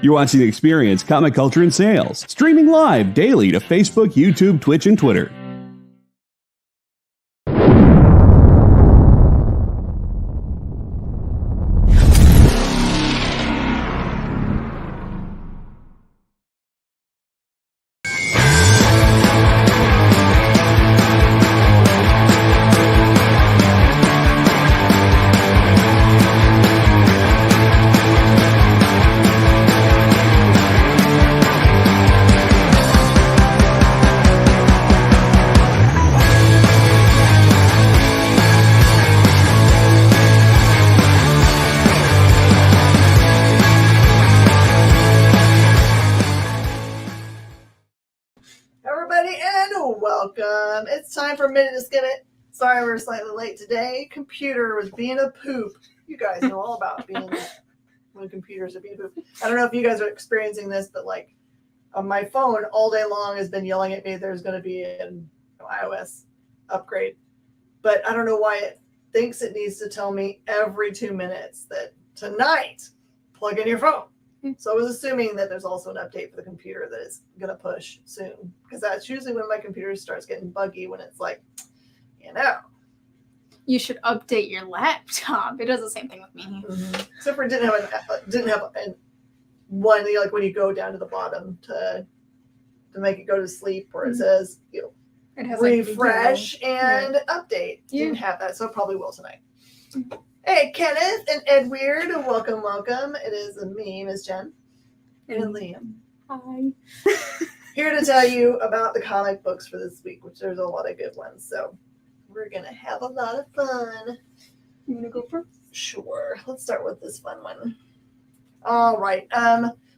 You're watching Experience Comic Culture and Sales, streaming live daily to Facebook, YouTube, Twitch, and Twitter. Welcome. It's time for Minute to Skim It. Sorry we're slightly late today. Computer was being a poop. You guys know all about being when computers are being a poop. I don't know if you guys are experiencing this, but like on my phone all day long has been yelling at me there's going to be an iOS upgrade. But I don't know why it thinks it needs to tell me every 2 minutes that tonight, plug in your phone. So I was assuming that there's also an update for the computer that is going to push soon. Because that's usually when my computer starts getting buggy, when it's like, you know. You should update your laptop. It does the same thing with me. Mm-hmm. Except for it didn't have one, like when you go down to the bottom to make it go to sleep, where it says, it has refresh and update. Yeah. Didn't have that, so it probably will tonight. Hey, Kenneth and Edward, welcome. It is me, Miss Jen, and Liam. Hi. Here to tell you about the comic books for this week, which there's a lot of good ones. So we're going to have a lot of fun. You want to go first? Sure. Let's start with this fun one. All right.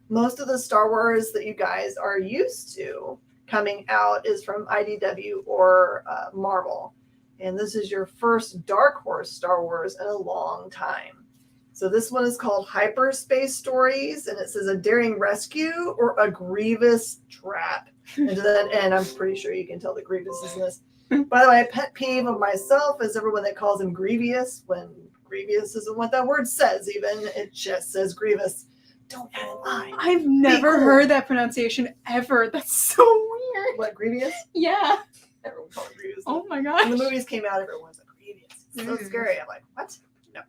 Most of the Star Wars that you guys are used to coming out is from IDW or Marvel. And this is your first Dark Horse Star Wars in a long time. So this one is called Hyperspace Stories, and it says a daring rescue or a grievous trap. And to that end, I'm pretty sure you can tell the Grievous is in this. By the way, a pet peeve of myself is everyone that calls him Grievous, when Grievous isn't what that word says even. It just says Grievous. Don't add an I. I've never heard that pronunciation ever. That's so weird. What, Grievous? Yeah. Everyone called it Grievous. Oh my gosh. When the movies came out, everyone's like, Grievous. It's so scary. I'm like, what? No.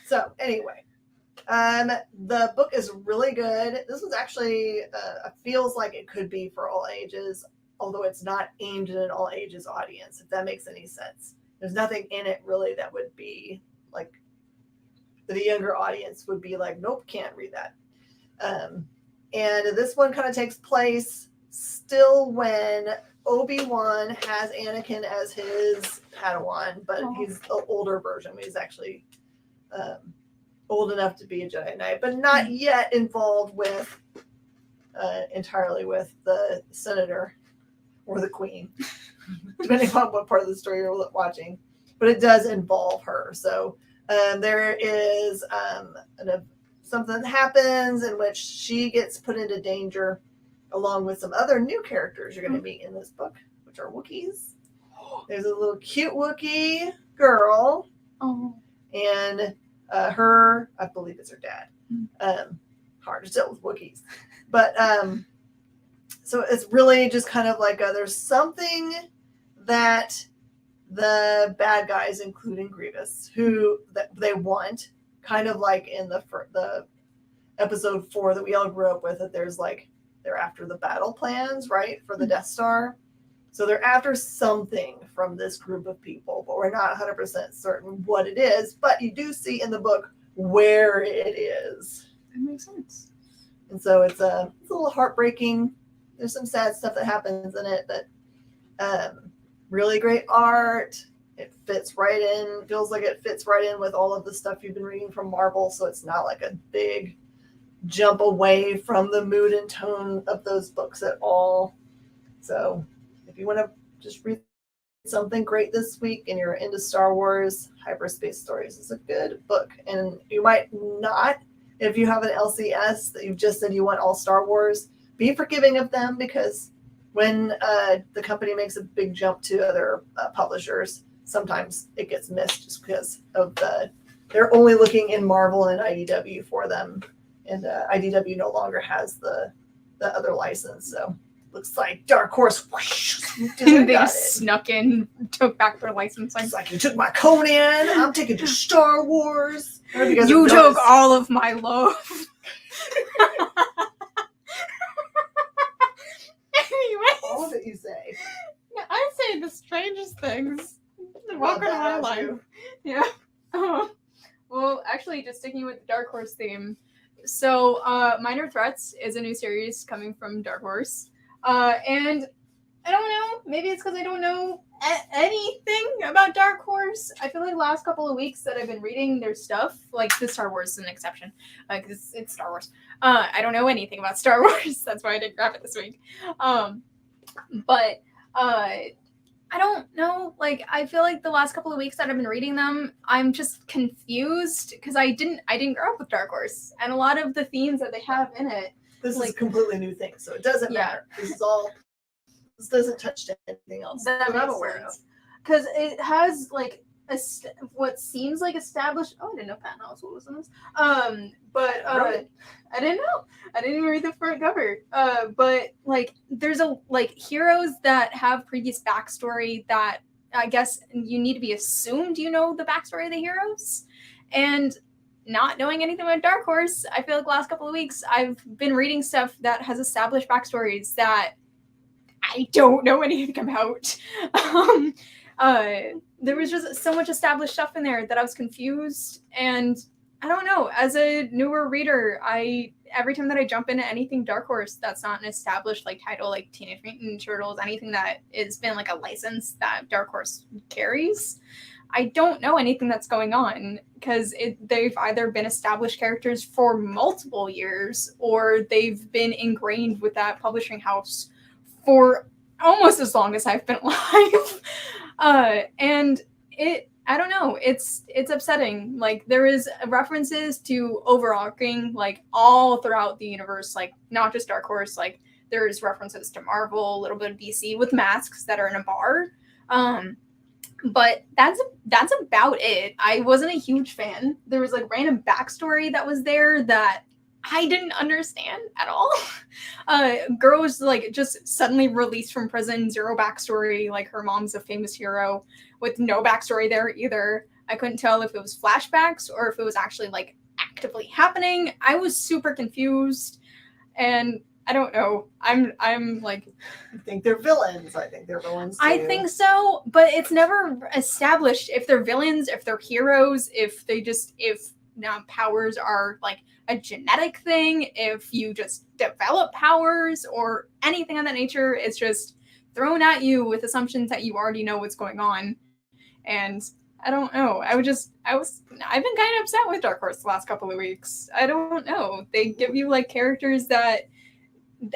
So anyway, the book is really good. This was actually feels like it could be for all ages, although it's not aimed at an all ages audience, if that makes any sense. There's nothing in it really that would be like that a younger audience would be like, nope, can't read that. And this one kind of takes place still when Obi-Wan has Anakin as his Padawan, but he's the older version. He's actually old enough to be a Jedi Knight, but not yet involved with entirely with the Senator or the Queen, depending on what part of the story you're watching. But it does involve her. So there is something that happens in which she gets put into danger, along with some other new characters you're going to meet in this book, which are Wookiees. There's a little cute Wookiee girl. Oh. And her, I believe it's her dad. Hard to tell with Wookiees. But, so it's really just kind of like there's something that the bad guys, including Grievous, that they want, kind of like in the episode 4 that we all grew up with, that there's like, they're after the battle plans, right, for the Death Star. So they're after something from this group of people, but we're not 100% certain what it is. But you do see in the book where it is. That makes sense. And so it's a little heartbreaking. There's some sad stuff that happens in it, but really great art. It fits right in, feels like it fits right in with all of the stuff you've been reading from Marvel. So it's not like a big jump away from the mood and tone of those books at all. So if you want to just read something great this week and you're into Star Wars, Hyperspace Stories is a good book. And you might not, if you have an LCS that you've just said you want all Star Wars, be forgiving of them, because when the company makes a big jump to other publishers, sometimes it gets missed just because of they're only looking in Marvel and IDW for them. And IDW no longer has the other license, so looks like Dark Horse swooped in and They got it. snuck in, took back their licensing. It's like, you took my Conan, I'm taking to Star Wars. I don't know if guys You have took noticed. all of my love. All Anyways, of it you say. I say the strangest things. Welcome to that my has life. you. Yeah. Well, actually, just sticking with the Dark Horse theme. So, Minor Threats is a new series coming from Dark Horse. And I don't know. Maybe it's because I don't know anything about Dark Horse. I feel like the last couple of weeks that I've been reading their stuff, like the Star Wars is an exception, because it's Star Wars. I don't know anything about Star Wars. That's why I didn't grab it this week. But I don't know. Like, I feel like the last couple of weeks that I've been reading them, I'm just confused because I didn't grow up with Dark Horse, and a lot of the themes that they have in it. This is Like- a completely new thing, so it doesn't Yeah. matter. This doesn't touch to anything else that I'm aware of. Because it has like what seems like established. Oh, I didn't know Patton Oswalt was in this. But Right. I didn't know. I didn't even read the front cover. But like, there's heroes that have previous backstory that I guess you need to be assumed you know the backstory of the heroes, and not knowing anything about Dark Horse, I feel like the last couple of weeks I've been reading stuff that has established backstories that I don't know anything about. There was just so much established stuff in there that I was confused, and I don't know. As a newer reader, every time that I jump into anything Dark Horse that's not an established like title, like Teenage Mutant Ninja Turtles, anything that has been like a license that Dark Horse carries, I don't know anything that's going on because they've either been established characters for multiple years or they've been ingrained with that publishing house for almost as long as I've been alive. And I don't know, it's upsetting. Like, there is references to overarching, like, all throughout the universe, like, not just Dark Horse, like, there's references to Marvel, a little bit of DC with masks that are in a bar. But that's about it. I wasn't a huge fan. There was like random backstory that was there that I didn't understand at all. Girl was like just suddenly released from prison, zero backstory. Like, her mom's a famous hero with no backstory there either. I couldn't tell if it was flashbacks or if it was actually like actively happening. I was super confused, and I don't know. I'm like, I think they're villains. I think they're villains. I too. think so, but it's never established if they're villains, if they're heroes, if now powers are like a genetic thing, if you just develop powers or anything of that nature. It's just thrown at you with assumptions that you already know what's going on. And I don't know. I've been kind of upset with Dark Horse the last couple of weeks. I don't know. They give you like characters that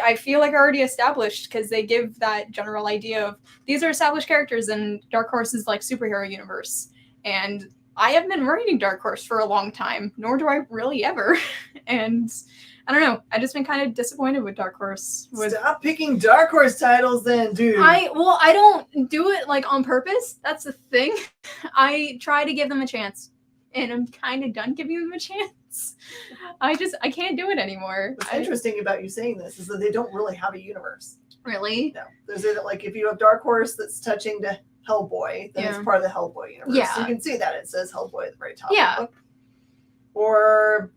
I feel like are already established because they give that general idea of these are established characters and Dark Horse is like superhero universe. And I have been reading Dark Horse for a long time, nor do I really ever. And I don't know. I've just been kind of disappointed with Dark Horse. Stop picking Dark Horse titles then, dude. I don't do it like on purpose. That's the thing. I try to give them a chance. And I'm kind of done giving them a chance. I can't do it anymore. What's interesting about you saying this is that they don't really have a universe. Really? No. There's like if you have Dark Horse that's touching to Hellboy, then it's part of the Hellboy universe. Yeah. So you can see that it says Hellboy at the very top. Yeah. Of the book. Or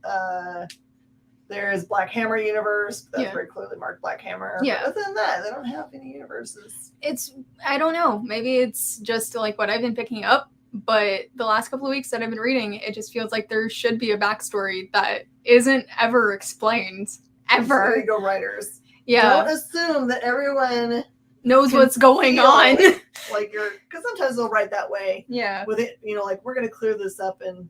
there's Black Hammer universe. That's very clearly marked Black Hammer. Yeah. But other than that, they don't have any universes. I don't know. Maybe it's just like what I've been picking up. But the last couple of weeks that I've been reading, it just feels like there should be a backstory that isn't ever explained. Ever. There you go, writers. Yeah. Don't assume that everyone knows what's going on. Like because sometimes they'll write that way. Yeah. With it, like we're gonna clear this up in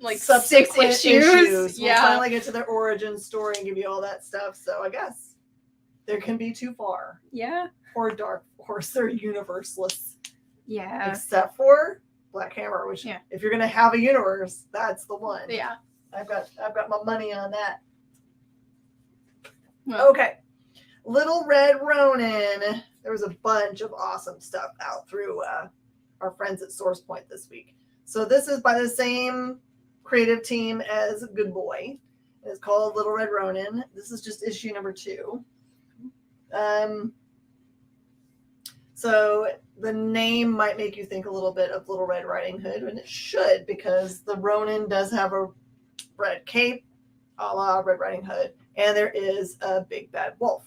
like subsequent 6 issues. We'll finally get to their origin story and give you all that stuff. So I guess there can be too far. Yeah. Or Dark Horse, they're universeless. Yeah. Except for Black Hammer, which if you're gonna have a universe, that's the one. Yeah. I've got my money on that. Well, okay. Little Red Ronin. There was a bunch of awesome stuff out through our friends at Source Point this week. So this is by the same creative team as Good Boy. It's called Little Red Ronin. This is just issue number 2. So the name might make you think a little bit of Little Red Riding Hood, and it should, because the Ronin does have a red cape, a la Red Riding Hood, and there is a big bad wolf.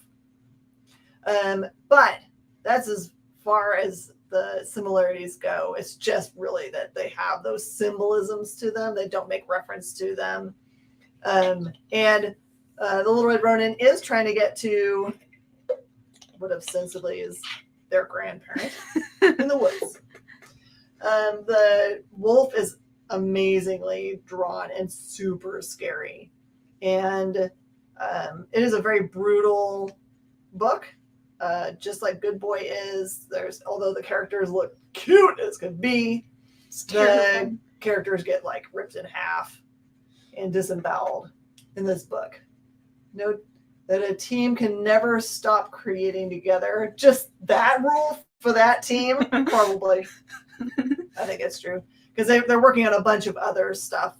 But that's as far as the similarities go. It's just really that they have those symbolisms to them. They don't make reference to them. And the Little Red Ronin is trying to get to what ostensibly is their grandparent in the woods. The wolf is amazingly drawn and super scary. And it is a very brutal book. Just like Good Boy is. Although the characters look cute as could be, the characters get like ripped in half and disemboweled in this book. Note that a team can never stop creating together. Just that rule for that team, probably. I think it's true. Because they're working on a bunch of other stuff.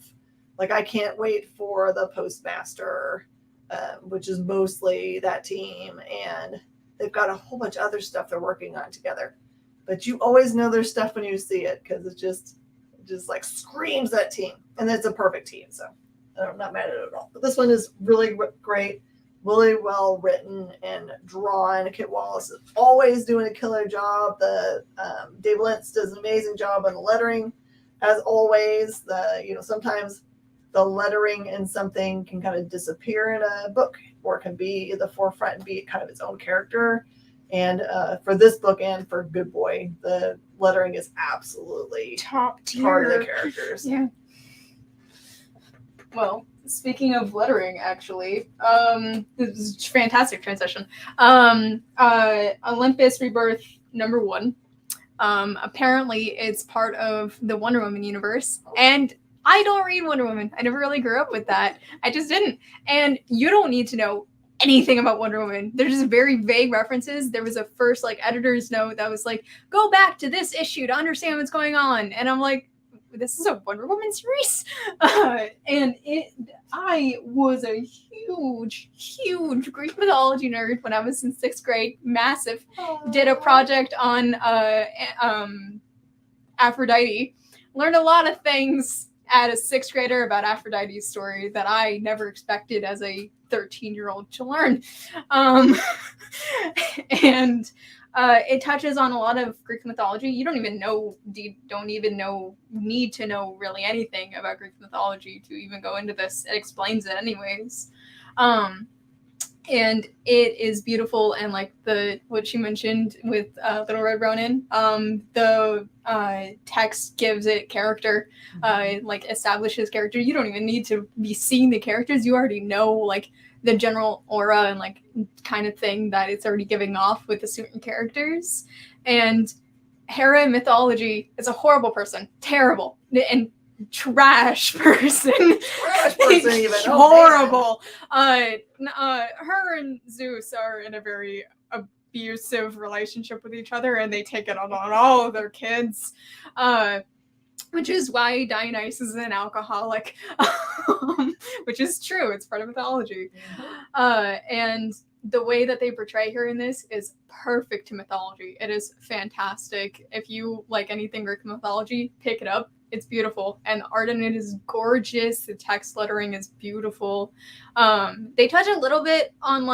Like, I can't wait for the Postmaster, which is mostly that team. And they've got a whole bunch of other stuff they're working on together. But you always know their stuff when you see it, because it just like screams that team. And it's a perfect team, so I'm not mad at it at all. But this one is really great, really well written and drawn. Kit Wallace is always doing a killer job. Dave Lentz does an amazing job on the lettering, as always. Sometimes the lettering in something can kind of disappear in a book, or it can be at the forefront and be kind of its own character. And for this book and for Good Boy, the lettering is absolutely top tier. Part of the characters. Yeah. Well, speaking of lettering, actually, this is a fantastic transition. Olympus Rebirth #1. Apparently, it's part of the Wonder Woman universe, and I don't read Wonder Woman. I never really grew up with that. I just didn't. And you don't need to know anything about Wonder Woman. They're just very vague references. There was a first editor's note that was like, go back to this issue to understand what's going on. And I'm like, this is a Wonder Woman series? And I was a huge Greek mythology nerd when I was in 6th grade. Massive. Did a project on Aphrodite. Learned a lot of things at a 6th grader about Aphrodite's story that I never expected as a 13-year-old to learn. And it touches on a lot of Greek mythology. You don't even need to know really anything about Greek mythology to even go into this. It explains it anyways. And it is beautiful, and what she mentioned with Little Red Ronin, the text gives it character, establishes character. You don't even need to be seeing the characters. You already know the general aura and kind of thing that it's already giving off with the certain characters. And Hera in mythology is a horrible person, terrible, and trash person. Even. Horrible. Her and Zeus are in a very abusive relationship with each other, and they take it on all of their kids. Which is why Dionysus is an alcoholic. Which is true. It's part of mythology. And the way that they portray her in this is perfect to mythology. It is fantastic. If you like anything Greek mythology, pick it up. It's beautiful, and the art in it is gorgeous. The text lettering is beautiful. They touch a little bit on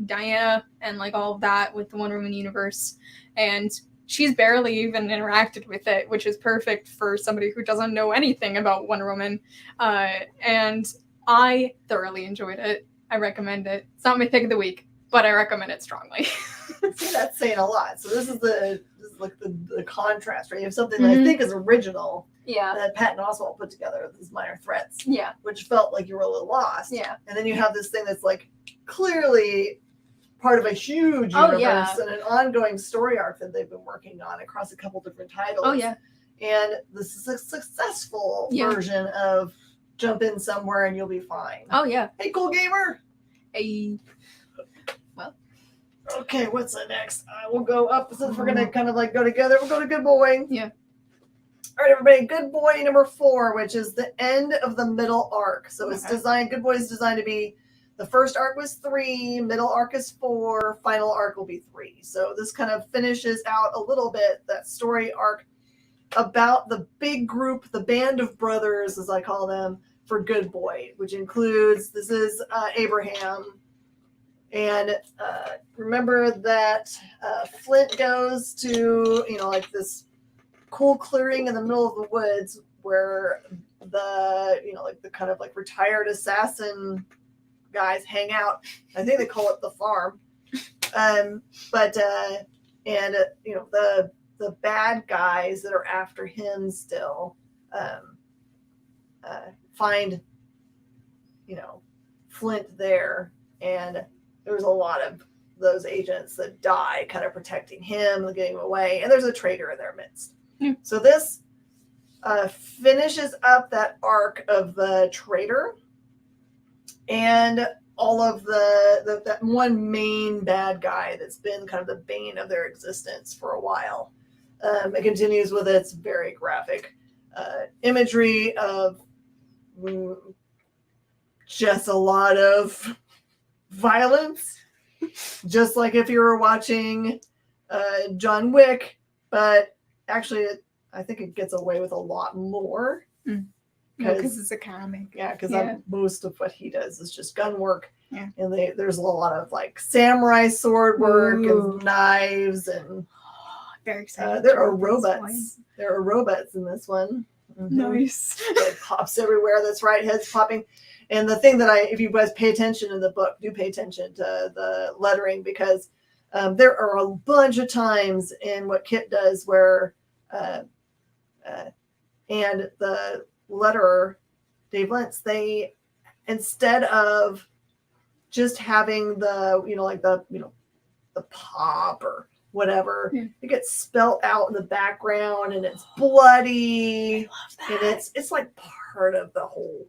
Diana and all of that with the Wonder Woman universe, and she's barely even interacted with it, which is perfect for somebody who doesn't know anything about Wonder Woman. And I thoroughly enjoyed it. I recommend it. It's not my pick of the week, but I recommend it strongly. See, that's saying a lot. So this is the contrast, right? You have something that I think is original, that Patton Oswalt put together, these minor threats, which felt like you were a little lost. And then you have this thing that's clearly part of a huge universe and an ongoing story arc that they've been working on across a couple different titles. And this is a successful version of jump in somewhere and you'll be fine. Hey, cool gamer. Hey. Okay, what's the next? We'll go up since we're gonna kind of go together. We'll go to Good Boy. All right, everybody. Good Boy number 4, which is the end of the middle arc. So it's designed. Good Boy is designed to be. The first arc was 3, middle arc is 4, final arc will be 3. So this kind of finishes out a little bit that story arc about the big group, the band of brothers, as I call them, for Good Boy, which includes, this is Abraham. And remember that Flint goes to, like this cool clearing in the middle of the woods where the, like the kind of like retired assassin guys hang out. I think they call it the farm. The bad guys that are after him still find, Flint there, and there's a lot of those agents that die kind of protecting him, getting him away, and there's a traitor in their midst. So this finishes up that arc of the traitor and all of that one main bad guy that's been kind of the bane of their existence for a while. It continues with its very graphic imagery of just a lot of violence, just like if you were watching John Wick, but actually I think it gets away with a lot more. Because it's a comic. Yeah, because most of what he does is just gun work. Yeah. And there's a lot of like samurai sword work and knives and very excited. There are robots. There are robots in this one. Nice. It pops everywhere. That's right. Heads popping. And the thing that if you guys pay attention in the book, do pay attention to the lettering, because there are a bunch of times in what Kit does where, and the letterer, Dave Lentz, they, instead of just having the, the pop or whatever, it gets spelled out in the background and it's bloody. I love that. And it's like part of the whole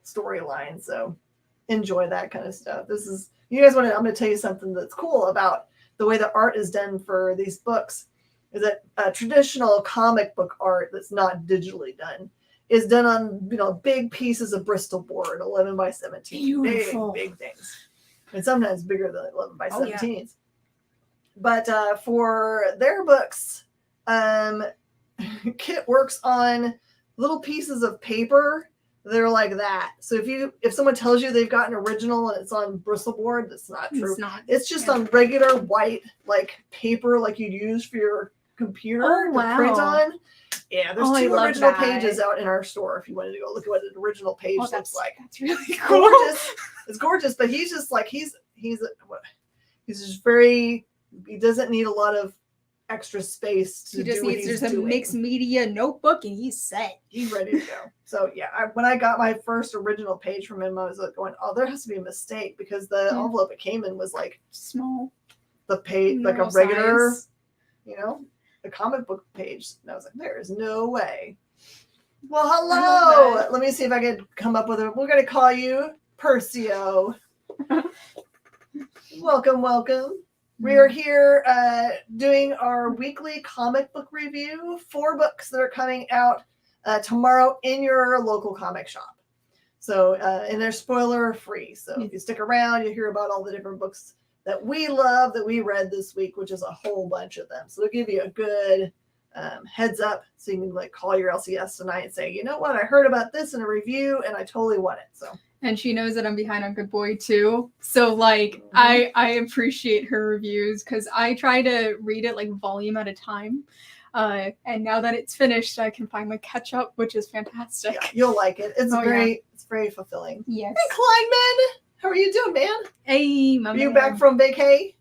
storyline. So enjoy that kind of stuff. I'm going to tell you something that's cool about the way the art is done for these books, is that traditional comic book art that's not digitally done is done on, big pieces of Bristol board, 11 by 17. Beautiful. Big things. And sometimes bigger than 11 by 17s. Yeah. But for their books, Kit works on little pieces of paper that are like that. So if someone tells you they've got an original and it's on Bristol board, that's not true. It's just on regular white paper like you'd use for your computer to print on. Yeah, there's 2 original pages out in our store if you wanted to go look at what an original page looks like. That's really cool. Gorgeous. It's gorgeous, but he's just like he's just very. He doesn't need a lot of extra space to do what he's doing. He just needs a mixed media notebook and he's set. He's ready to go. So yeah, when I got my first original page from him, I was like going, "Oh, there has to be a mistake," because the envelope it came in was like small, the page like a regular, size. The comic book page. And I was like, "There is no way." Well, hello. Let me see if I can come up with it. We're going to call you Percio. Welcome. We are here doing our weekly comic book review. 4 books that are coming out tomorrow in your local comic shop. So, and they're spoiler free. So if you stick around, you'll hear about all the different books that we love, that we read this week, which is a whole bunch of them. So it'll give you a good heads up, so you can call your LCS tonight and say, you know what, I heard about this in a review and I totally want it. So. And she knows that I'm behind on Good Boy too. So I appreciate her reviews, because I try to read it volume at a time. And now that it's finished, I can finally catch up, which is fantastic. Yeah, you'll like it. It's it's very fulfilling. Yes. Hey, Kleinman, how are you doing, man? Hey, Are you back from vacay?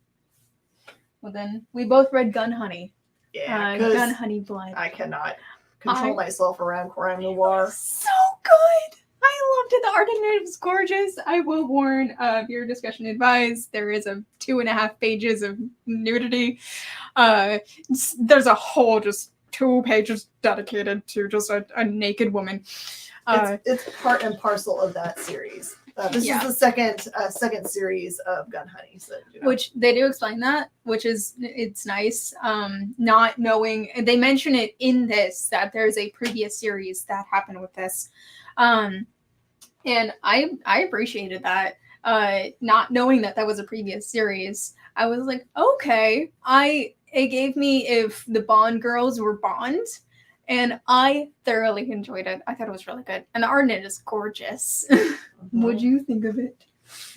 Well, then we both read Gun Honey. Yeah, Gun Honey Blood. I cannot control myself around crime noir. So good. I loved it. The art in it was gorgeous. I will warn, viewer discussion advised, there is 2.5 pages of nudity. There's a whole just 2 pages dedicated to just a naked woman. It's part and parcel of that series. This is the second series of Gun Honey. So, which they do explain that, which is, it's nice. Not knowing, they mention it in this, that there's a previous series that happened with this. And I appreciated that. Not knowing that was a previous series. I was like, okay. It gave me if the Bond girls were Bond. And I thoroughly enjoyed it. I thought it was really good. And the art in it is gorgeous. What'd you think of it?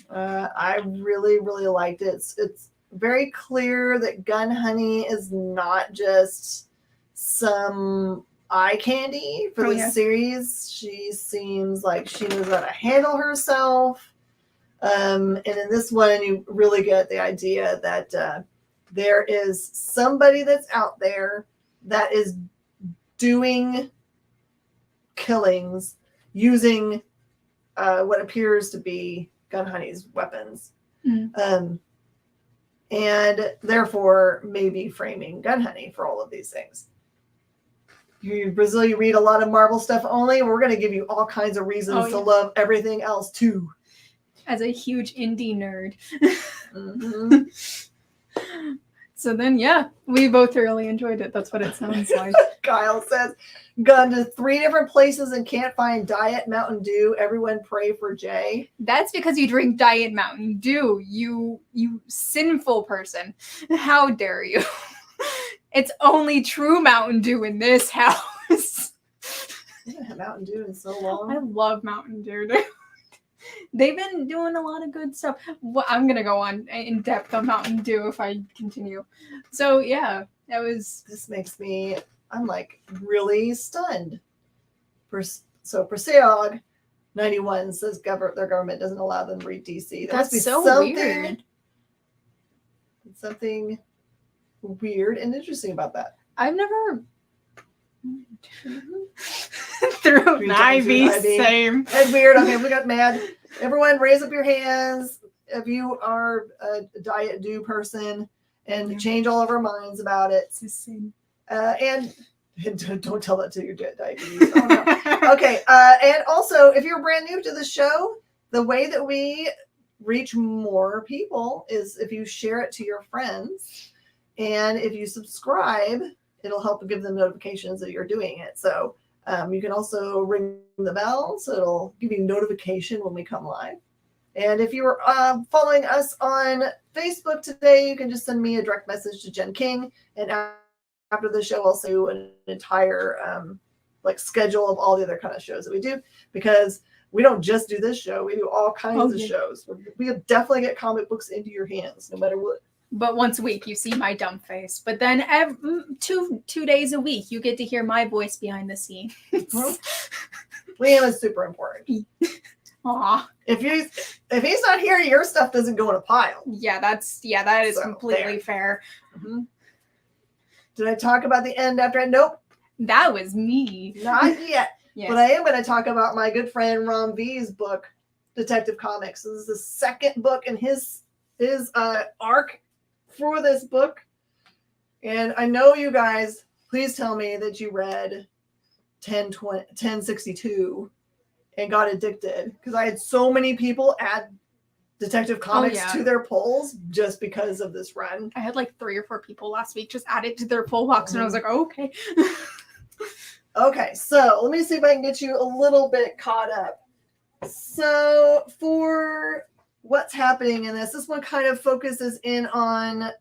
I really, really liked it. It's very clear that Gun Honey is not just some eye candy for the series. She seems like she knows how to handle herself. And in this one, you really get the idea that there is somebody that's out there that is doing killings using what appears to be Gun Honey's weapons. And therefore maybe framing Gun Honey for all of these things. You Brazil, you read a lot of Marvel stuff only. We're going to give you all kinds of reasons to love everything else too. As a huge indie nerd. Mm-hmm. So then, we both really enjoyed it. That's what it sounds like. Kyle says, gone to 3 different places and can't find Diet Mountain Dew. Everyone pray for Jay. That's because you drink Diet Mountain Dew, you sinful person. How dare you? It's only true Mountain Dew in this house. I haven't had Mountain Dew in so long. I love Mountain Dew. They've been doing a lot of good stuff. Well, I'm going to go on in depth on Mountain Dew if I continue. So, that was... This makes me... I'm, like, really stunned. So, Perseog 91 says their government doesn't allow them to read DC. There must be so something weird. Something weird and interesting about that. I've never... through an IV, same. That's weird. Okay, we got mad. Everyone raise up your hands if you are a Diet Dew person and change all of our minds about it. It's the same. And don't tell that to your diabetes. Oh, no. Okay. And also, if you're brand new to the show, the way that we reach more people is if you share it to your friends. And if you subscribe, it'll help give them notifications that you're doing it. So you can also ring the bell, so it'll give you notification when we come live. And if you're following us on Facebook today, you can just send me a direct message to Jen King. And after the show, I'll send you an entire schedule of all the other kind of shows that we do, because we don't just do this show. We do all kinds of shows. We definitely get comic books into your hands, no matter what. But once a week, you see my dumb face. But then two days a week, you get to hear my voice behind the scenes. Liam is super important. Aw. If he's not here, your stuff doesn't go in a pile. Yeah, that is completely fair. Mm-hmm. Did I talk about the end after? Nope. That was me. Not yet. Yes. But I am going to talk about my good friend Ron V's book, Detective Comics. This is the second book in his arc for this book. And I know you guys, please tell me that you read 1062 and got addicted, because I had so many people add Detective Comics to their polls just because of this run. I had like 3 or 4 people last week just add it to their poll box, and I was like, oh, okay. Okay, so let me see if I can get you a little bit caught up. So for what's happening in this one kind of focuses in on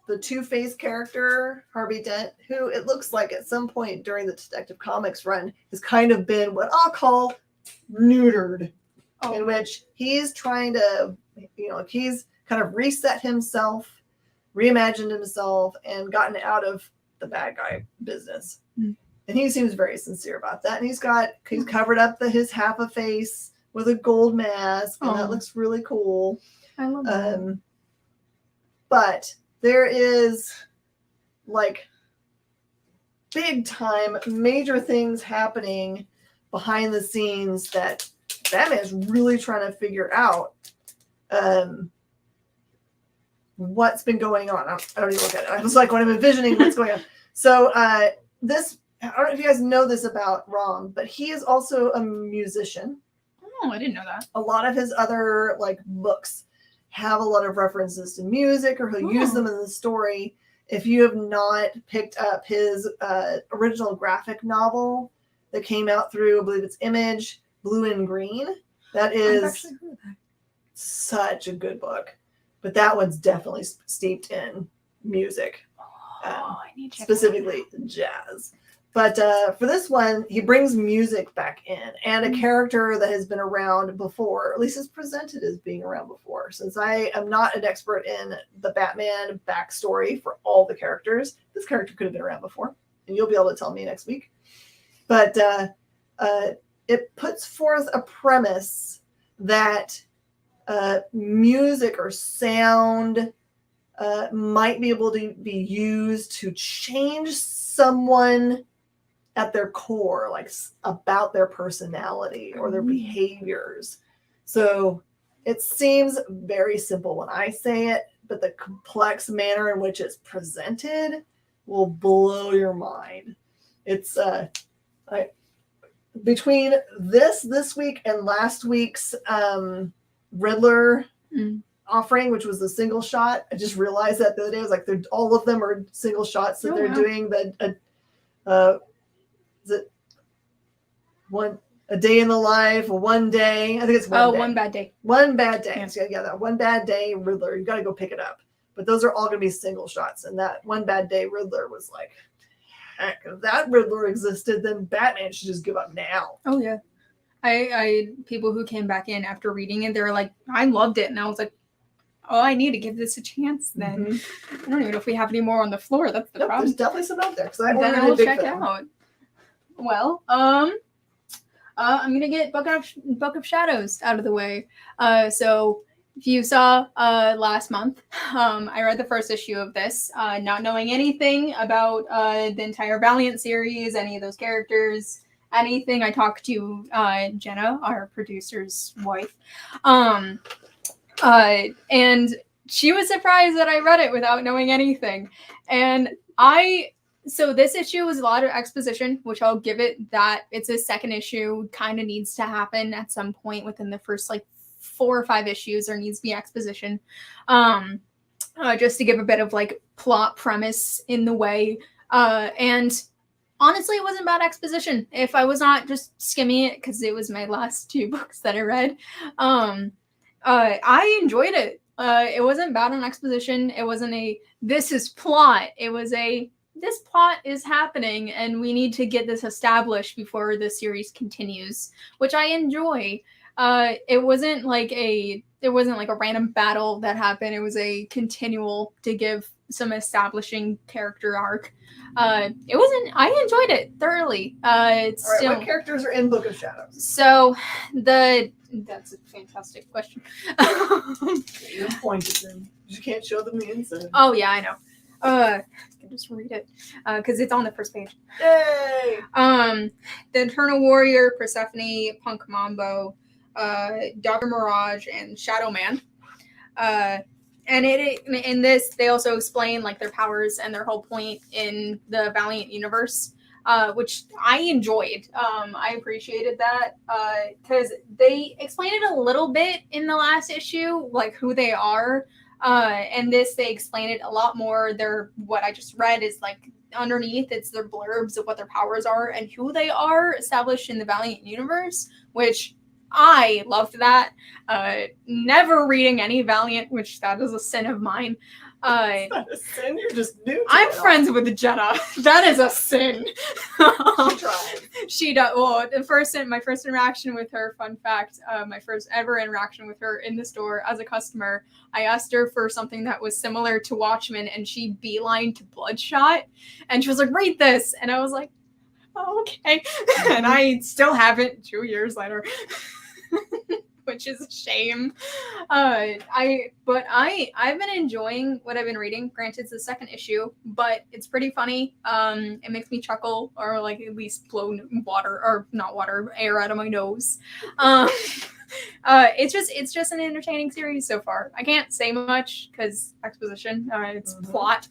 the Two-Face character, Harvey Dent, who it looks like at some point during the Detective Comics run has kind of been what I'll call neutered, in which he's trying to, he's kind of reset himself, reimagined himself, and gotten out of the bad guy business. Mm. And he seems very sincere about that. And he's covered up his half a face with a gold mask, and that looks really cool. I love that. But there is like big time major things happening behind the scenes that Batman is really trying to figure out what's been going on. I don't even look at it. I was like, when I'm envisioning what's going on. So this I don't know if you guys know this about Rom, but he is also a musician. Oh, I didn't know that. A lot of his other like books have a lot of references to music, or he'll use them in the story. If you have not picked up his original graphic novel that came out through, I believe it's Image, Blue and Green, that is such a good book. But that one's definitely steeped in music, I need to specifically jazz. But for this one, he brings music back in, and a character that has been around before, or at least is presented as being around before. Since I am not an expert in the Batman backstory for all the characters, this character could have been around before, and you'll be able to tell me next week. But it puts forth a premise that music or sound might be able to be used to change someone at their core, like about their personality or their behaviors. So it seems very simple when I say it, but the complex manner in which it's presented will blow your mind. It's between this week and last week's Riddler offering, which was the single shot. I just realized that the other day. I was like, all of them are single shots that they're doing. Is it a day in the life, one day? I think it's one day. One bad day. One bad day. Yeah, that one bad day Riddler. You got to go pick it up. But those are all going to be single shots. And that one bad day Riddler was like, heck, if that Riddler existed, then Batman should just give up now. Oh yeah. I people who came back in after reading it, they were like, I loved it, and I was like, oh, I need to give this a chance then. I don't even know if we have any more on the floor. That's the problem. There's definitely some out there, because then I'll check it out. Well, I'm gonna get Book of Shadows out of the way. So if you saw last month, I read the first issue of this, not knowing anything about the entire Valiant series, any of those characters, anything. I talked to Jenna, our producer's wife, and she was surprised that I read it without knowing anything. And so this issue was a lot of exposition, which I'll give it that. It's a second issue, kind of needs to happen at some point within the first 4 or 5 issues. There needs to be exposition, just to give a bit of plot premise in the way. And honestly, it wasn't bad exposition. If I was not just skimming it, because it was my last 2 books that I read, I enjoyed it. It wasn't bad on exposition. It wasn't this is plot. It was this plot is happening and we need to get this established before the series continues, which I enjoy. It wasn't like a random battle that happened. It was a continual to give some establishing character arc. I enjoyed it thoroughly. It's all right, what characters are in Book of Shadows? So that's a fantastic question. Your point is in. You can't show them the inside. Oh yeah, I know. I can just read it because it's on the first page. Yay! The Eternal Warrior, Persephone, Punk Mambo, Dr. Mirage, and Shadow Man. And in this, they also explain their powers and their whole point in the Valiant universe, which I enjoyed. I appreciated that because they explained it a little bit in the last issue, who they are. And this, they explain it a lot more. What I just read is underneath, it's their blurbs of what their powers are and who they are established in the Valiant universe, which I loved that. Never reading any Valiant, which that is a sin of mine. It's not a sin, you're just new to I'm friends with Jenna. That is a sin. She tried. She does. Well, my first interaction with her, fun fact, my first ever interaction with her in the store as a customer, I asked her for something that was similar to Watchmen, and she beelined to Bloodshot, and she was like, read this, and I was like, oh, okay. And I still haven't 2 years later. Which is a shame. I've been enjoying what I've been reading. Granted, it's the second issue, but it's pretty funny. It makes me chuckle, or at least blow air out of my nose. It's just an entertaining series so far. I can't say much because exposition. It's plot.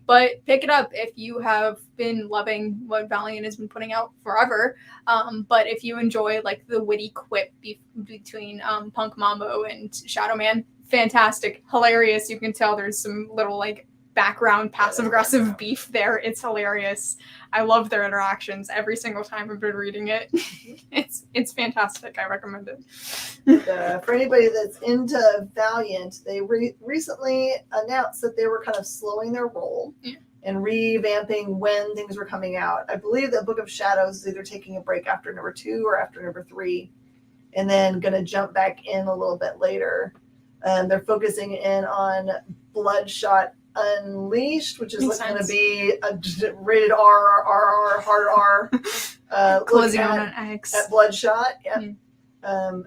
But pick it up if you have been loving what Valiant has been putting out forever. But if you enjoy like the witty quip between Punk Mambo and Shadow Man, fantastic, hilarious. You can tell there's some little like background passive aggressive beef there. It's hilarious. I love their interactions every single time I've been reading it. It's fantastic. I recommend it. For anybody that's into Valiant, they recently announced that they were kind of slowing their roll and revamping when things were coming out. I believe that Book of Shadows is either taking a break after number 2 or after number 3, and then going to jump back in a little bit later. They're focusing in on Bloodshot Unleashed, which is going to be a rated R, hard R. Closing on an X. At Bloodshot, yeah.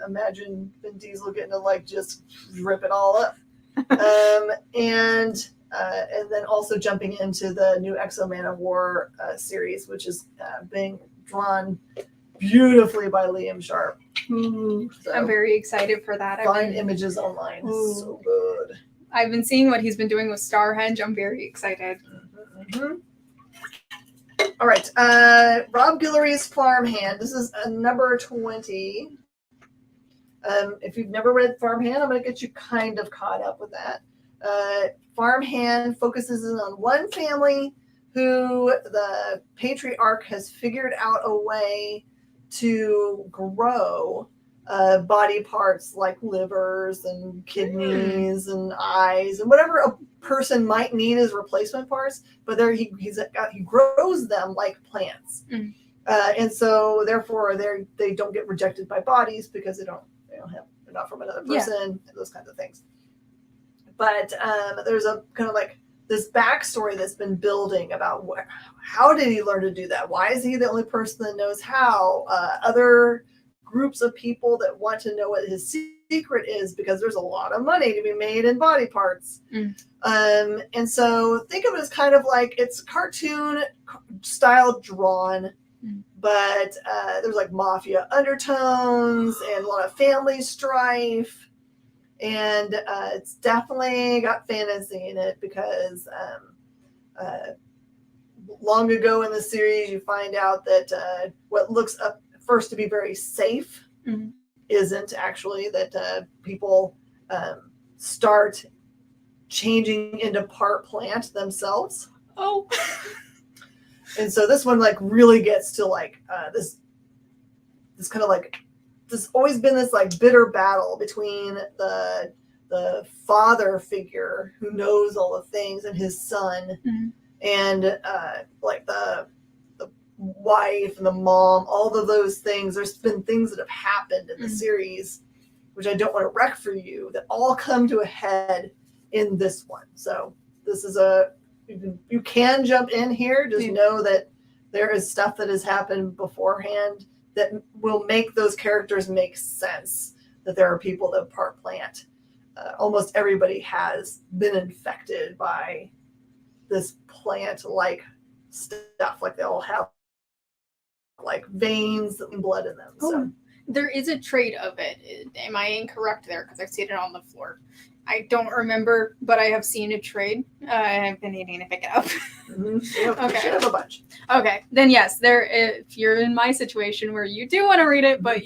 Imagine Vin Diesel getting to like just rip it all up. And then also jumping into the new Exo-Man of War series, which is being drawn beautifully by Liam Sharp. Ooh, so I'm very excited for that. Find images online. It's so good. I've been seeing what he's been doing with Starhenge. I'm very excited. All right. Rob Guillory's Farmhand. This is number 20. If you've never read Farmhand, I'm going to get you kind of caught up with that. Farmhand focuses on one family who the patriarch has figured out a way to grow body parts like livers and kidneys and eyes and whatever a person might need as replacement parts, but there he grows them like plants, and so therefore they don't get rejected by bodies because they're not from another person, and those kinds of things. But there's a kind of like this backstory that's been building about how did he learn to do that? Why is he the only person that knows how? Other groups of people that want to know what his secret is, because there's a lot of money to be made in body parts. And so think of it as kind of like it's cartoon style drawn, but there's like mafia undertones and a lot of family strife. And it's definitely got fantasy in it because long ago in the series, you find out that what looks up first to be very safe isn't actually, that people start changing into part plant themselves. Oh. And so this one like really gets to like this kind of like, there's always been this like bitter battle between the father figure who knows all the things and his son, and like the wife and the mom, all of those things. There's been things that have happened in the series, which I don't want to wreck for you, that all come to a head in this one. So this is you can jump in here. Just know that there is stuff that has happened beforehand that will make those characters make sense, that there are people that part plant. Almost everybody has been infected by this plant-like stuff. Like they all have like veins and blood in them. So there is a trait of it. Am I incorrect there? Because I've seen it on the floor. I don't remember, but I have seen a trade. I've been needing to pick it up. Okay, should have a bunch. Okay, then yes, if you're in my situation where you do want to read it, but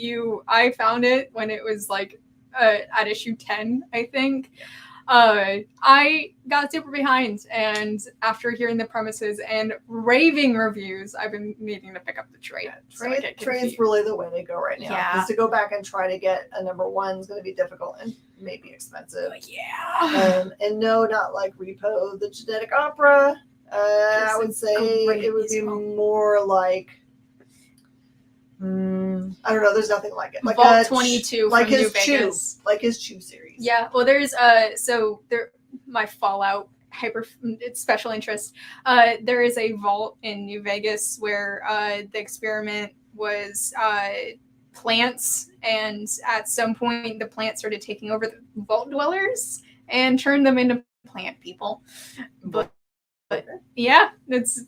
I found it when it was like at issue 10, I think. I got super behind, and after hearing the premises and raving reviews, I've been needing to pick up the trade. Trade's really the way to go right now. Yeah. Because to go back and try to get a number 1 is going to be difficult and maybe expensive. And no, not like Repo the Genetic Opera. I would say it would be more like, I don't know. There's nothing like it. Like Vault 22 like from his New Vegas. like his Chew series. Yeah. Well, there's my Fallout hyper special interest. There is a vault in New Vegas where the experiment was plants, and at some point the plants started taking over the vault dwellers and turned them into plant people. But yeah, that's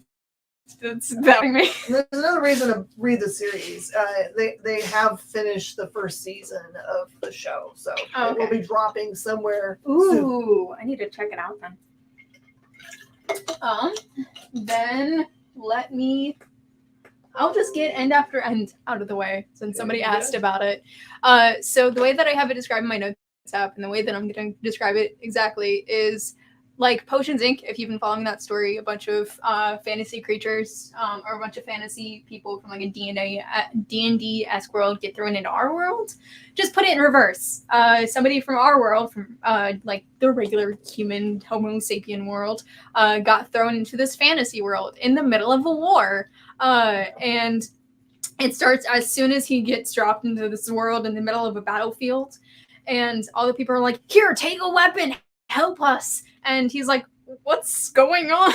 doubting me. There's another reason to read the series. They have finished the first season of the show, so it will be dropping somewhere soon. I need to check it out then. Then I'll just get end after end out of the way since somebody asked about it. So the way that I have it described in my notes app and the way that I'm going to describe it exactly is like Potions Inc. If you've been following that story, a bunch of fantasy creatures or a bunch of fantasy people from like a D&D-esque world get thrown into our world. Just put it in reverse. Somebody from our world, from like the regular human Homo sapien world, got thrown into this fantasy world in the middle of a war. And it starts as soon as he gets dropped into this world in the middle of a battlefield. And all the people are like, here, take a weapon, help us. And he's like, what's going on?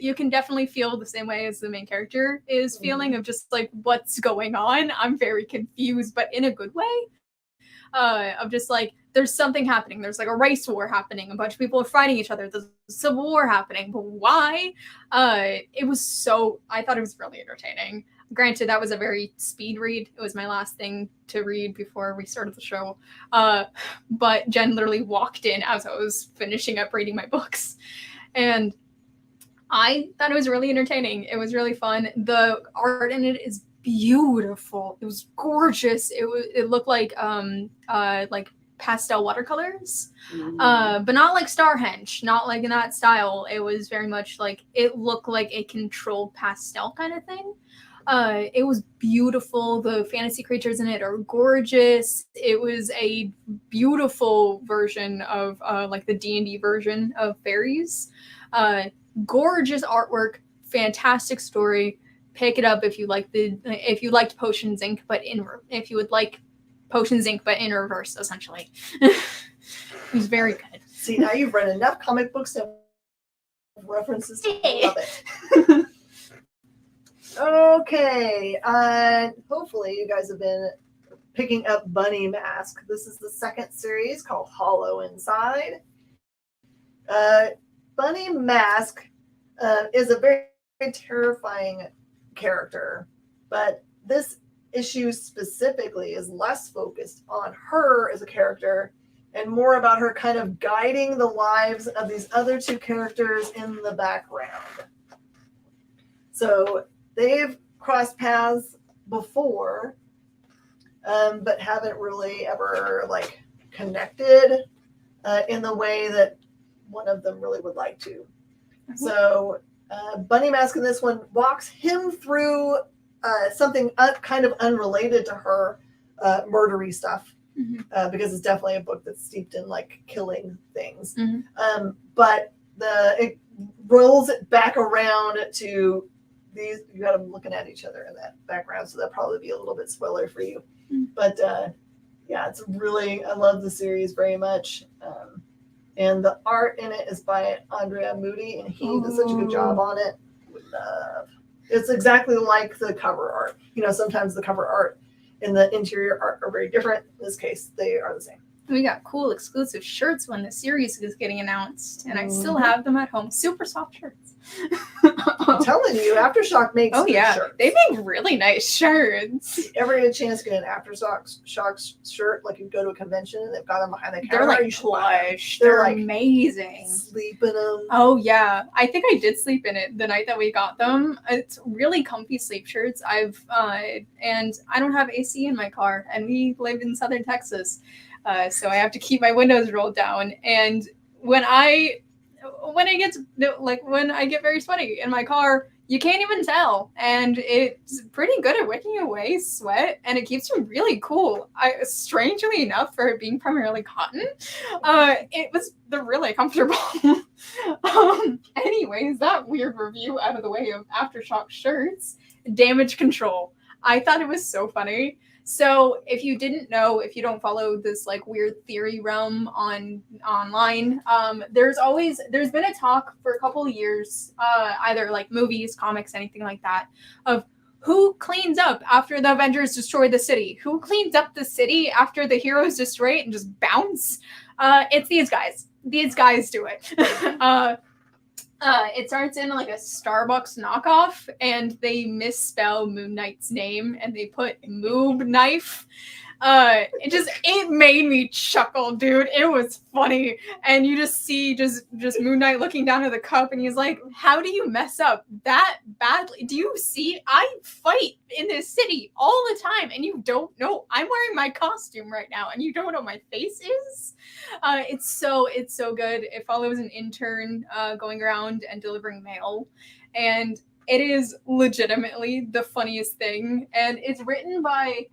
You can definitely feel the same way as the main character is feeling of just like, what's going on? I'm very confused, but in a good way. Of just like, there's something happening. There's like a race war happening. A bunch of people are fighting each other. There's a civil war happening. But why? I thought it was really entertaining. Granted, that was a very speed read. It was my last thing to read before we started the show. But Jen literally walked in as I was finishing up reading my books. And I thought it was really entertaining. It was really fun. The art in it is beautiful. It was gorgeous. It looked like pastel watercolors, but not like Starhenge, not like in that style. It was very much like it looked like a controlled pastel kind of thing. It was beautiful. The fantasy creatures in it are gorgeous. It was a beautiful version of like the D&D version of fairies. Gorgeous artwork, fantastic story. Pick it up if you liked Potions Inc. If you would like Potions Inc. but in reverse, essentially. It was very good. See, now you've read enough comic books and references to love it. Okay. Hopefully you guys have been picking up Bunny Mask. This is the second series called Hollow Inside. Bunny Mask is a very, very terrifying character, but this issue specifically is less focused on her as a character and more about her kind of guiding the lives of these other two characters in the background. So they've crossed paths before, but haven't really ever like connected in the way that one of them really would like to. Mm-hmm. So Bunny Mask in this one walks him through something kind of unrelated to her murdery stuff, because it's definitely a book that's steeped in like killing things. Mm-hmm. But it rolls it back around to these. You got them looking at each other in that background, so that'll probably be a little bit spoiler for you. Mm-hmm. But yeah, it's really, I love the series very much. And the art in it is by Andrea Moody, and he does such a good job on it. It's exactly like the cover art. You know, sometimes the cover art and the interior art are very different. In this case, they are the same. We got cool exclusive shirts when the series is getting announced, and I still have them at home. Super soft shirts. I'm telling you, Aftershock makes good shirts. They make really nice shirts. If you ever get a chance to get an Aftershock shirt, like you go to a convention and they've got them behind the counter. They're like plush. They're like amazing. Sleep in them. Oh yeah, I think I did sleep in it the night that we got them. It's really comfy sleep shirts. And I don't have AC in my car, and we live in Southern Texas. So I have to keep my windows rolled down. And when I get very sweaty in my car, you can't even tell. And it's pretty good at wicking away sweat, and it keeps you really cool. Strangely enough, for it being primarily cotton, it was really comfortable. Anyways, that weird review out of the way of Aftershock shirts. Damage control. I thought it was so funny. So if you didn't know, if you don't follow this like weird theory realm online, there's been a talk for a couple of years, either like movies, comics, anything like that, of who cleans up after the Avengers destroy the city? Who cleans up the city after the heroes destroy it and just bounce? It's these guys. These guys do it. It starts in like a Starbucks knockoff, and they misspell Moon Knight's name, and they put Moob Knife. It made me chuckle, dude. It was funny. And you just see just Moon Knight looking down at the cup, and he's like, how do you mess up that badly? Do you see I fight in this city all the time, and you don't know I'm wearing my costume right now, and you don't know what my face is? It's so good. It follows an intern going around and delivering mail, and it is legitimately the funniest thing. And it's written by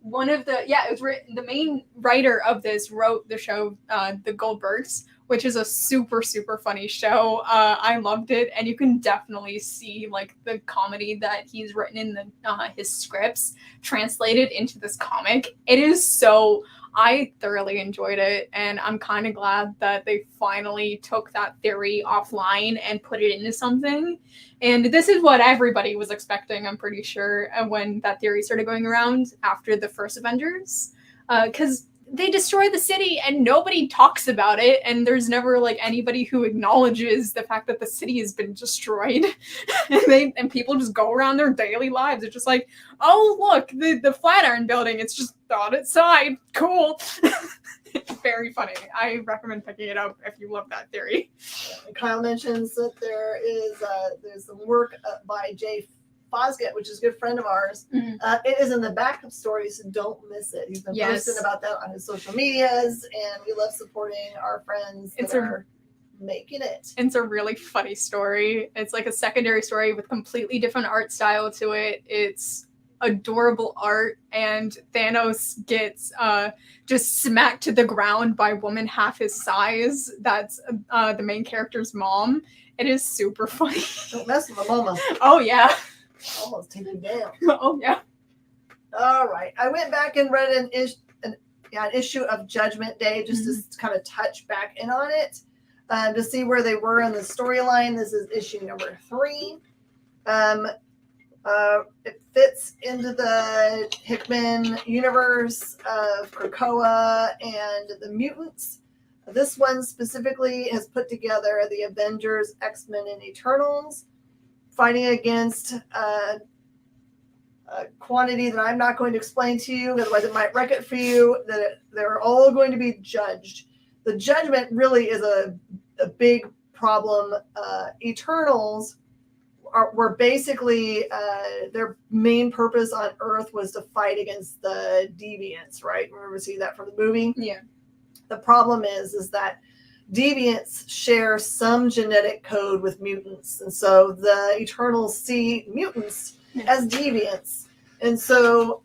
the main writer of this wrote the show The Goldbergs, which is a super funny show. I loved it, and you can definitely see like the comedy that he's written in his scripts translated into this comic. I thoroughly enjoyed it, and I'm kind of glad that they finally took that theory offline and put it into something. And this is what everybody was expecting, I'm pretty sure, when that theory started going around after the first Avengers. Because they destroy the city and nobody talks about it, and there's never like anybody who acknowledges the fact that the city has been destroyed. and people just go around their daily lives. It's just like, oh look, the Flatiron building, it's just on its side. Cool. It's very funny. I recommend picking it up if you love that theory. Kyle mentions that there's some work by Jay Fosgate, which is a good friend of ours. Mm-hmm. It is in the backup story, so don't miss it. He's been posting about that on his social medias, and we love supporting our friends that are making it. It's a really funny story. It's like a secondary story with completely different art style to it. It's adorable art, and Thanos gets just smacked to the ground by a woman half his size. That's the main character's mom. It is super funny. Don't mess with the mama. Oh yeah. Almost take you down. Oh yeah. All right. I went back and read an issue of Judgment Day just to kind of touch back in on it to see where they were in the storyline. This is issue number 3. It fits into the Hickman universe of Krakoa and the mutants. This one specifically has put together the Avengers, X-Men, and Eternals, fighting against a quantity that I'm not going to explain to you, otherwise it might wreck it for you, that they're all going to be judged. The judgment really is a big problem. Eternals were basically, their main purpose on Earth was to fight against the deviants, right? Remember seeing that from the movie? Yeah. The problem is that deviants share some genetic code with mutants, and so the Eternals see mutants as deviants, and so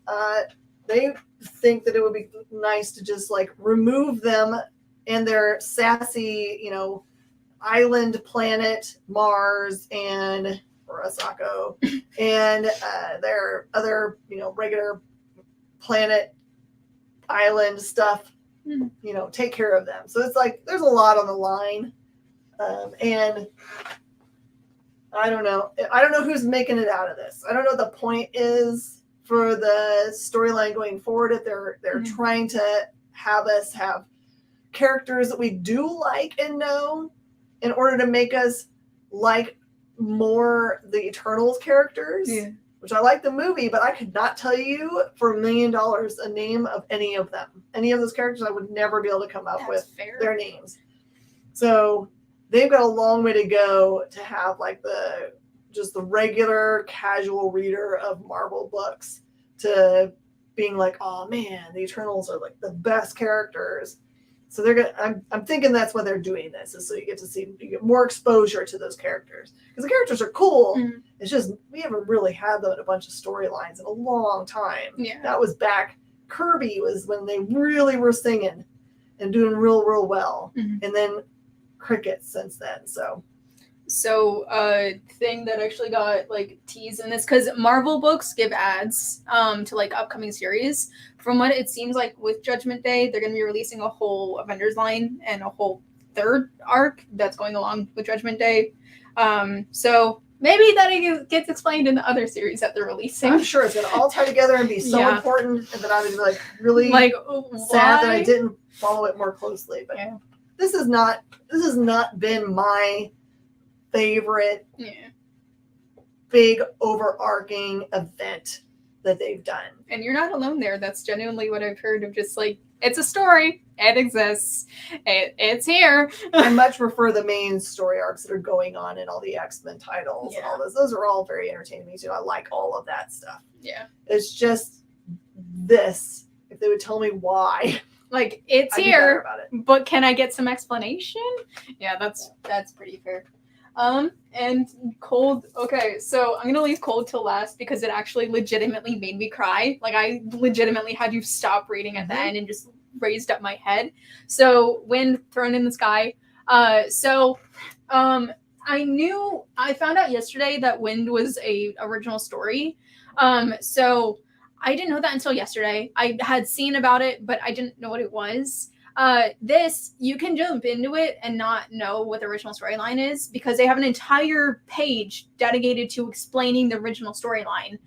they think that it would be nice to just like remove them and their sassy, island planet Mars and Arasaka and their other, regular planet island stuff. Take care of them. So it's like there's a lot on the line, and I don't know who's making it out of this. I don't know what the point is for the storyline going forward. If they're trying to have us have characters that we do like and know in order to make us like more the Eternals characters. Yeah. Which I like the movie, but I could not tell you for $1 million a name of any of them. Any of those characters, I would never be able to come up with their names. So they've got a long way to go to have like the regular casual reader of Marvel books to being like, oh man, the Eternals are like the best characters. So I'm thinking that's why they're doing this, is so you get more exposure to those characters, because the characters are cool. Mm-hmm. It's just we haven't really had them in a bunch of storylines in a long time. Yeah. That was back. Kirby was when they really were singing and doing real well, and then crickets since then. So thing that actually got like teased in this, because Marvel books give ads to like upcoming series. From what it seems like with Judgment Day, they're going to be releasing a whole Avengers line and a whole third arc that's going along with Judgment Day. So maybe that gets explained in the other series that they're releasing. I'm sure it's going to all tie together and be so important, and that I would be like really sad that I didn't follow it more closely. But this has not been my favorite big overarching event that they've done. And you're not alone there. That's genuinely what I've heard of, just like, it's a story. It exists. It's here. I much prefer the main story arcs that are going on in all the X-Men titles and all those. Those are all very entertaining to me too. I like all of that stuff. Yeah. It's just this. If they would tell me why. Like, it's I'd here, about it. but can I get some explanation? Yeah, that's pretty fair. And Cold, okay, so I'm gonna leave Cold till last because it actually legitimately made me cry. Like, I legitimately had you stop reading at the end and just raised up my head. So, Wind Thrown in the Sky. I found out yesterday that Wind was a original story. So I didn't know that until yesterday. I had seen about it, but I didn't know what it was. This, you can jump into it and not know what the original storyline is because they have an entire page dedicated to explaining the original storyline,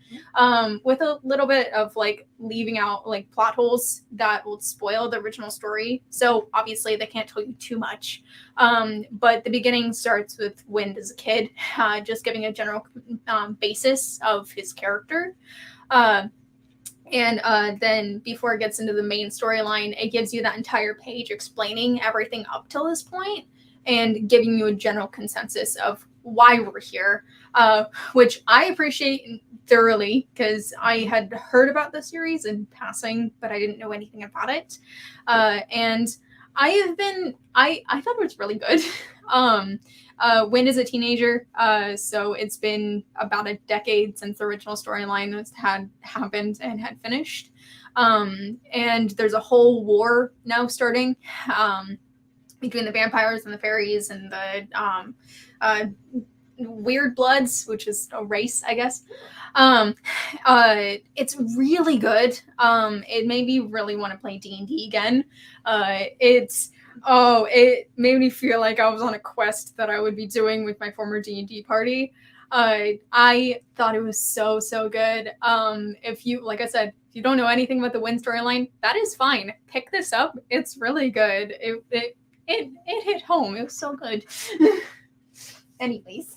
with a little bit of like leaving out like plot holes that will spoil the original story. So obviously they can't tell you too much. But the beginning starts with Wind as a kid, just giving a general basis of his character. And then before it gets into the main storyline, it gives you that entire page explaining everything up till this point and giving you a general consensus of why we're here, which I appreciate thoroughly because I had heard about the series in passing, but I didn't know anything about it. And I thought it was really good. Wind is a teenager, so it's been about a decade since the original storyline had happened and had finished. And there's a whole war now starting between the vampires and the fairies and the Weird Bloods, which is a race, I guess. It's really good. It made me really want to play D&D again. It made me feel like I was on a quest that I would be doing with my former D&D party. I thought it was so good. If you, like I said, if you don't know anything about the Wind storyline, that is fine. Pick this up. It's really good. It hit home. It was so good. Anyways.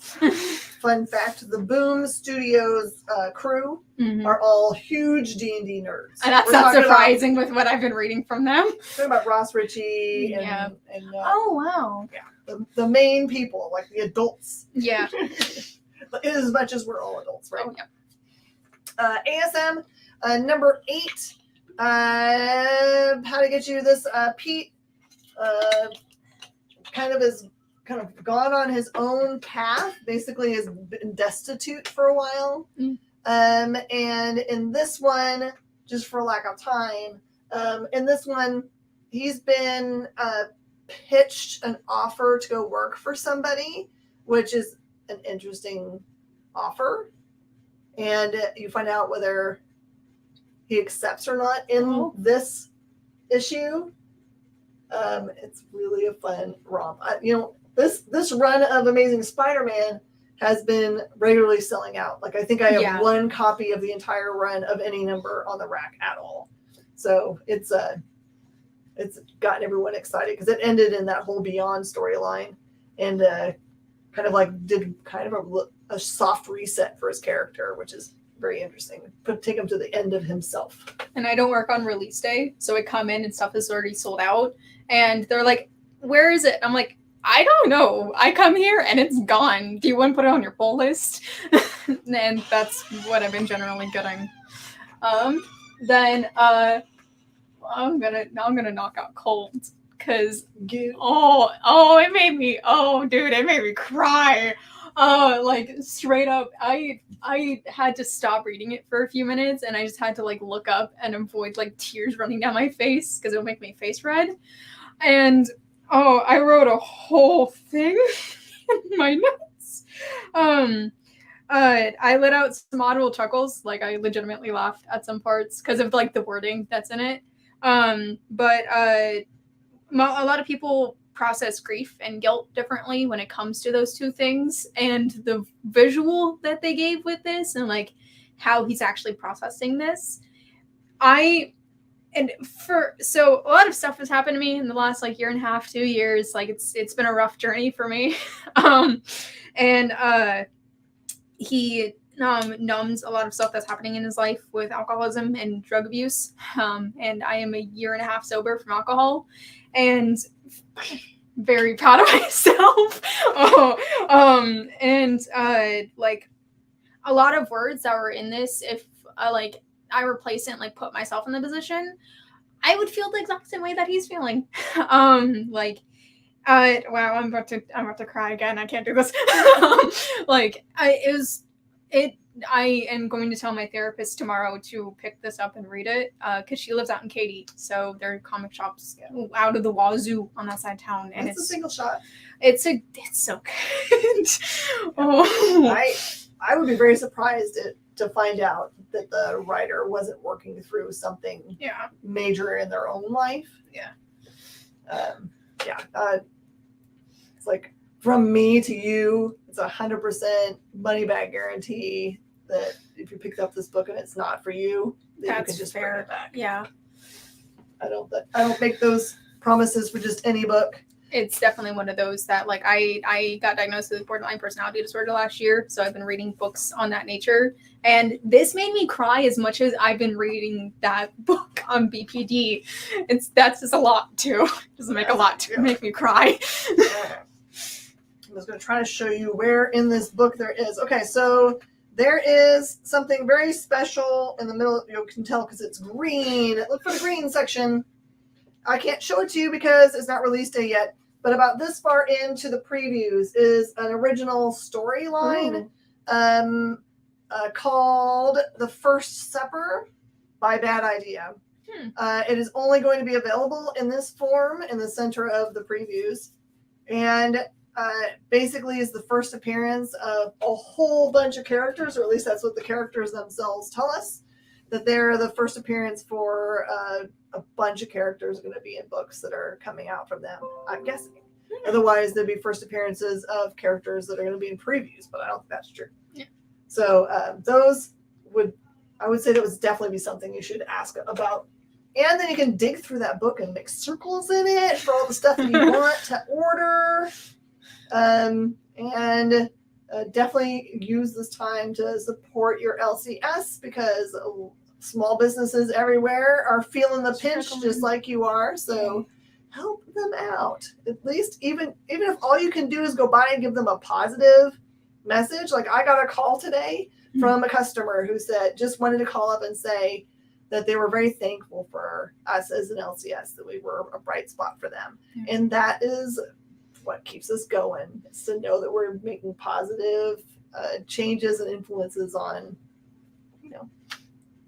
Fun fact, the Boom Studios crew are all huge D&D nerds. And that's not surprising with what I've been reading from them. Talking about Ross Ritchie and oh, wow. Yeah, the main people, like the adults. Yeah. As much as we're all adults, right? Oh, yeah. ASM, number 8. How to get you this, Pete kind of gone on his own path, basically has been destitute for a while. And in this one, just for lack of time, in this one, he's been pitched an offer to go work for somebody, which is an interesting offer. And you find out whether he accepts or not in this issue. It's really a fun romp. This run of Amazing Spider-Man has been regularly selling out. Like, I think I have one copy of the entire run of any number on the rack at all. So it's gotten everyone excited because it ended in that whole Beyond storyline and kind of like did kind of a soft reset for his character, which is very interesting. Take him to the end of himself. And I don't work on release day, so I come in and stuff is already sold out. And they're like, "Where is it?" I'm like, "I don't know. I come here and it's gone. Do you want to put it on your pull list?" And that's what I've been generally getting. Then I'm gonna knock out Cold because it made me cry. Like straight up, I had to stop reading it for a few minutes and I just had to like look up and avoid like tears running down my face because it would make my face red. And I wrote a whole thing in my notes. I let out some audible chuckles. Like I legitimately laughed at some parts because of like the wording that's in it. But a lot of people process grief and guilt differently when it comes to those two things. And the visual that they gave with this and like how he's actually processing this, so a lot of stuff has happened to me in the last like year and a half, 2 years. Like it's been a rough journey for me. numbs a lot of stuff that's happening in his life with alcoholism and drug abuse. And I am a year and a half sober from alcohol, and very proud of myself. Like a lot of words that were in this, if like I replace it and like put myself in the position, I would feel the exact same way that he's feeling. Wow, I'm about to cry again. I can't do this. I am going to tell my therapist tomorrow to pick this up and read it, because she lives out in Katy, so there are comic shops out of the wazoo on that side of town, and it's a single shot. It's so good. I would be very surprised to find out that the writer wasn't working through something major in their own life. It's like, from me to you, it's 100% money back guarantee that if you picked up this book and it's not for you, then you can just bring it back. Yeah. I don't make those promises for just any book. It's definitely one of those that, like, I got diagnosed with borderline personality disorder last year, so I've been reading books on that nature, and this made me cry as much as I've been reading that book on BPD. That's just a lot too. It doesn't make a lot to make me cry. I was going to try to show you where in this book there is. Okay, so there is something very special in the middle. You can tell because it's green. Look for the green section. I can't show it to you because it's not release day yet. But about this far into the previews is an original storyline called The First Supper by Bad Idea. It is only going to be available in this form in the center of the previews. And basically is the first appearance of a whole bunch of characters, or at least that's what the characters themselves tell us, that they're the first appearance for a bunch of characters going to be in books that are coming out from them, I'm guessing. Otherwise, there'd be first appearances of characters that are going to be in previews, but I don't think that's true. Yeah. So I would say that would definitely be something you should ask about. And then you can dig through that book and make circles in it for all the stuff that you want to order. And definitely use this time to support your LCS, because small businesses everywhere are feeling the pinch just like you are. So help them out. At least even if all you can do is go by and give them a positive message. Like, I got a call today from a customer who just wanted to call up and say that they were very thankful for us as an LCS, that we were a bright spot for them. And that is what keeps us going, is to know that we're making positive changes and influences on,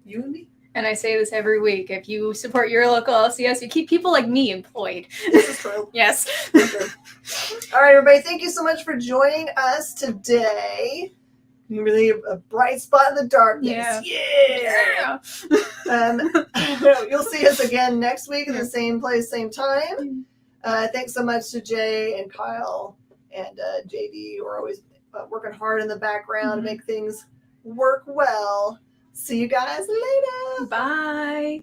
you and me. And I say this every week: if you support your local LCS, you keep people like me employed. This is true. Yes. All right, everybody. Thank you so much for joining us today. You really a bright spot in the darkness. Yeah. You'll see us again next week in the same place, same time. Thanks so much to Jay and Kyle and JD, who are always working hard in the background to make things work well. See you guys later. Bye.